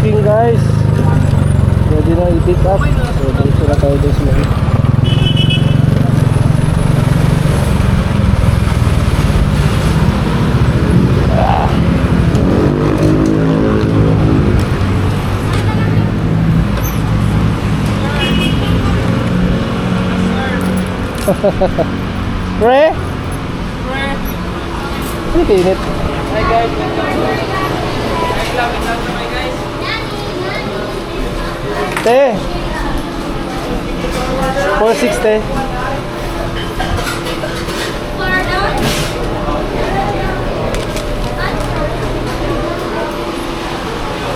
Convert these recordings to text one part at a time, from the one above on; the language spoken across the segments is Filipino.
booking guys. Pwede na i-pick up. So dito na tayo guys mo. Pre? Pre? Init. Hi guys, welcome to my guys. Te. 460.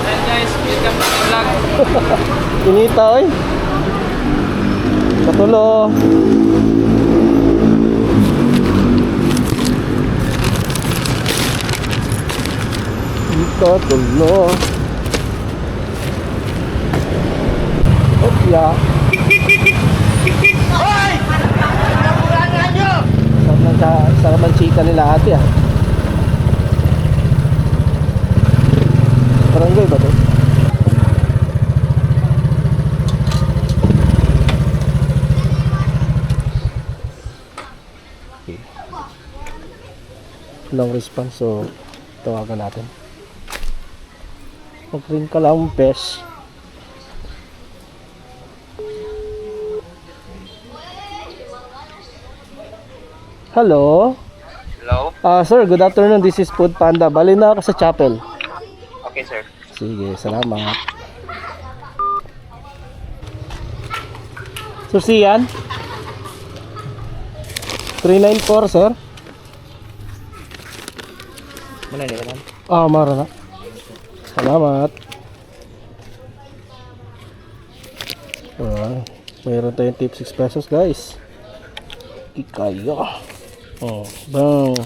Hi guys, welcome to my vlog. Inita oy. Patulo. Patulo. Opya. Hoy! Napurangan nyo! Sa naman chika nila ate ah. Barangay ba to? Okay. Long response, so tawagan natin. Mag-ring ka lang, bes. Hello? Hello? Sir, good afternoon. This is Food Panda. Bali na ako sa chapel. Okay sir. Sige, salamat. Sir, siyan? 394, sir? Mana ni kanan? Mara na. Salamat. Mayroon tayong tip 6 pesos, guys. Kikayo. Bang.